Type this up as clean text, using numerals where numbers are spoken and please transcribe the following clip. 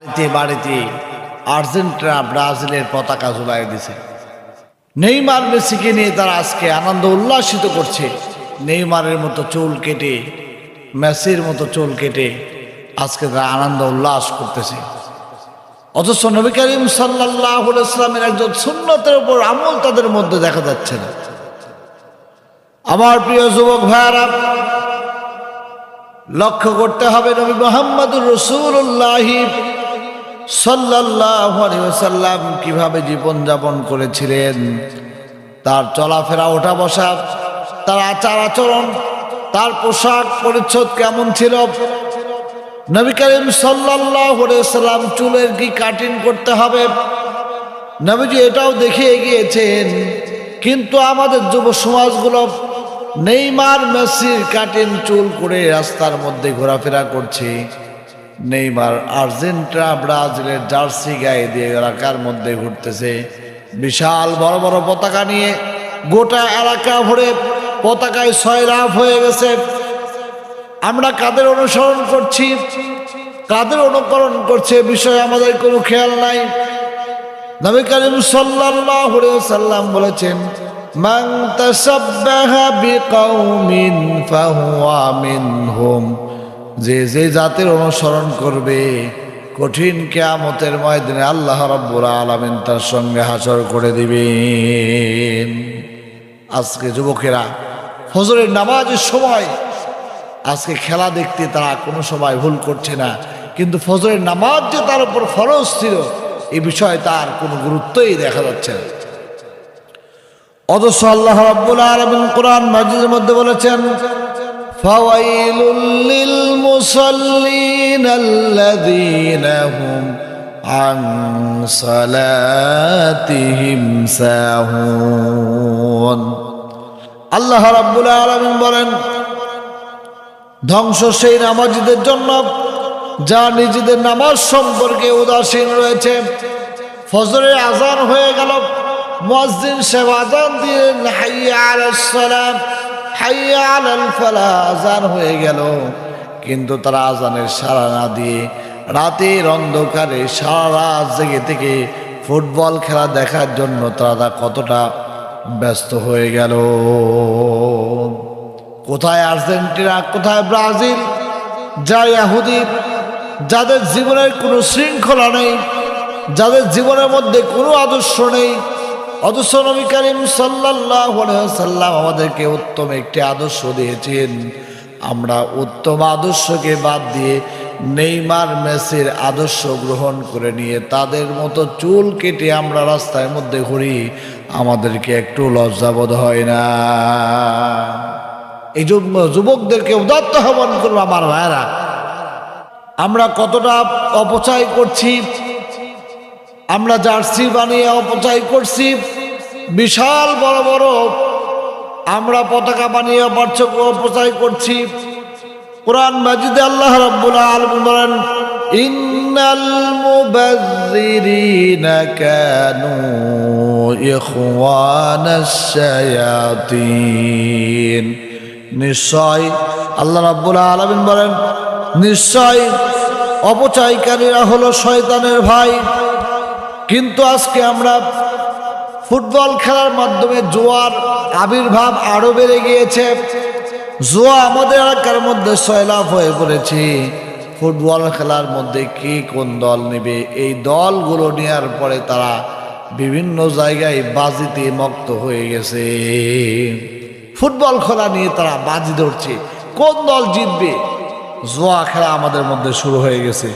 বাড়িতে আর্জেন্টিনা ব্রাজিলের পতাকা ঝুলাই দিছে। নেইমার মেসিকে নিয়ে তারা আজকে আনন্দ উল্লাসিত করছে। নেইমারের মতো চুল কেটে, মেসির মতো চুল কেটে আজকে তারা আনন্দ উল্লাস করতেছে। অথচ নবী করিম সাল্লাল্লাহু আলাইহি ওয়াসাল্লামের একজন সুন্নতের উপর আমল তাদের মধ্যে দেখা যাচ্ছে না। আমার প্রিয় যুবক ভাইরা, লক্ষ্য করতে হবে নবী মুহাম্মদুর রাসূলুল্লাহ সাল্লাল্লাহু আলাইহি ওয়াসাল্লাম কিভাবে জীবন যাপন করেছিলেন। তার চলাফেরা, ওঠা বসা, তার আচার আচরণ, তার পোশাক পরিচ্ছদ কেমন ছিল। নবী করিম সাল্লাল্লাহু আলাইহি ওয়াসাল্লাম চুলের কি কাটিং করতে হবে, নবীজি এটাও দেখিয়ে গিয়েছেন। কিন্তু আমাদের যুব সমাজগুলো নেইমার মেসির কাটিং চুল করে রাস্তার মধ্যে ঘোরাফেরা করছে। নেইমার আর্জেন্টিনা ব্রাজিলের জার্সি গায়ে দিয়ে এলাকার মধ্যে ঘুরতেছে, বিশাল বড় বড় পতাকা নিয়ে। গোটা এলাকা ভরে পতাকায় সয়লাভ হয়ে গেছে। আমরা কাদের অনুসরণ করছি, কাদের অনুকরণ করছে বিষয়ে আমাদের কোনো খেয়াল নাই। নবী করিম সাল্লাল্লাহু আলাইহি ওয়াসাল্লাম বলেছেন, মান তাশাব্বাহা বিকাউমিন ফাহুয়া মিনহুম। যে যে জাতির অনুসরণ করবে, কঠিন কিয়ামতের ময়দানে আল্লাহ রাব্বুল আলামিন তার সঙ্গে হাসর করে দিবেন। আজকে যুবকেরা ফজরের নামাজের সময় আজকে খেলা দেখতে তারা কোনো সময় ভুল করছে না, কিন্তু ফজরের নামাজ যে তার উপর ফরজ ছিল এই বিষয়ে তার কোনো গুরুত্বই দেখা যাচ্ছে না। অথচ আল্লাহ রাব্বুল আলামিন কোরআন মাজিদের মধ্যে বলেছেন, ফাওয়াইলুল লিল মুসাল্লিন আল্লাযীনা হুম আন সালাতিহিম সাহুন। আল্লাহ রাব্বুল আলামিন বলেন, ধ্বংস সেই নামাজীদের জন্য যা নিজেদের নামাজ সম্পর্কে উদাসীন রয়েছে। ফজরের আজান হয়ে গেল, মুয়াজ্জিন সাহেব আজান দিলেন, হাইয়া আলাস সালাত হাইয়া আলাল ফালাহ, আজান হয়ে গেল, কিন্তু তারা আজানের সাড়া না দিয়ে রাতের অন্ধকারে সারা রাত জেগে থেকে ফুটবল খেলা দেখার জন্য তারা কতটা ব্যস্ত হয়ে গেল। কোথায় আর্জেন্টিনা, কোথায় ব্রাজিল, যা ইহুদি, যাদের জীবনের কোনো শৃঙ্খলা নেই, যাদের জীবনের মধ্যে কোনো আদর্শ নেই। অথচ নবী করিম সাল্লাল্লাহু আলাইহি ওয়াসাল্লাম আমাদেরকে উত্তম একটি আদর্শ দিয়েছেন। আমরা উত্তম আদর্শকে বাদ দিয়ে নেইমার মেসির আদর্শ গ্রহণ করে নিয়ে তাদের মতো চুল কেটে আমরা রাস্তার মধ্যে ঘুরি, আমাদেরকে একটু লজ্জাবোধ হয় না? এই যুবকদেরকে উদাত্ত আহ্বান করবো আমার ভাইরা, আমরা কতটা অপচয় করছি। আমরা জার্সি বানিয়ে অপচয় করছি, বিশাল বড় বড় আমরা পতাকা বানিয়ে অপচয় করছি। কোরআন মাজিদে আল্লাহ রাব্বুল আলামিন বলেন, ইন্নাল মুবাযযিরিনা কানু ইখওয়ানাশ শায়াতিন। নিশ্চয় আল্লাহ রাব্বুল আলামিন বলেন, নিশ্চয় অপচয়কারীরা হলো শয়তানের ভাই। কিন্তু আজকে আমরা ফুটবল খেলার মাধ্যমে জুয়ার আবির্ভাব আরো বেড়ে গিয়েছে। জুয়া আমাদের এলাকার মধ্যে সয়লাভ হয়ে পড়েছে। ফুটবল খেলার মধ্যে কি কোন দল নেবে, এই দলগুলো নেওয়ার পরে তারা বিভিন্ন জায়গায় বাজিতে মত্ত হয়ে গেছে। ফুটবল খেলা নিয়ে তারা বাজি ধরছে, কোন দল জিতবে। জুয়া খেলা আমাদের মধ্যে শুরু হয়ে গেছে।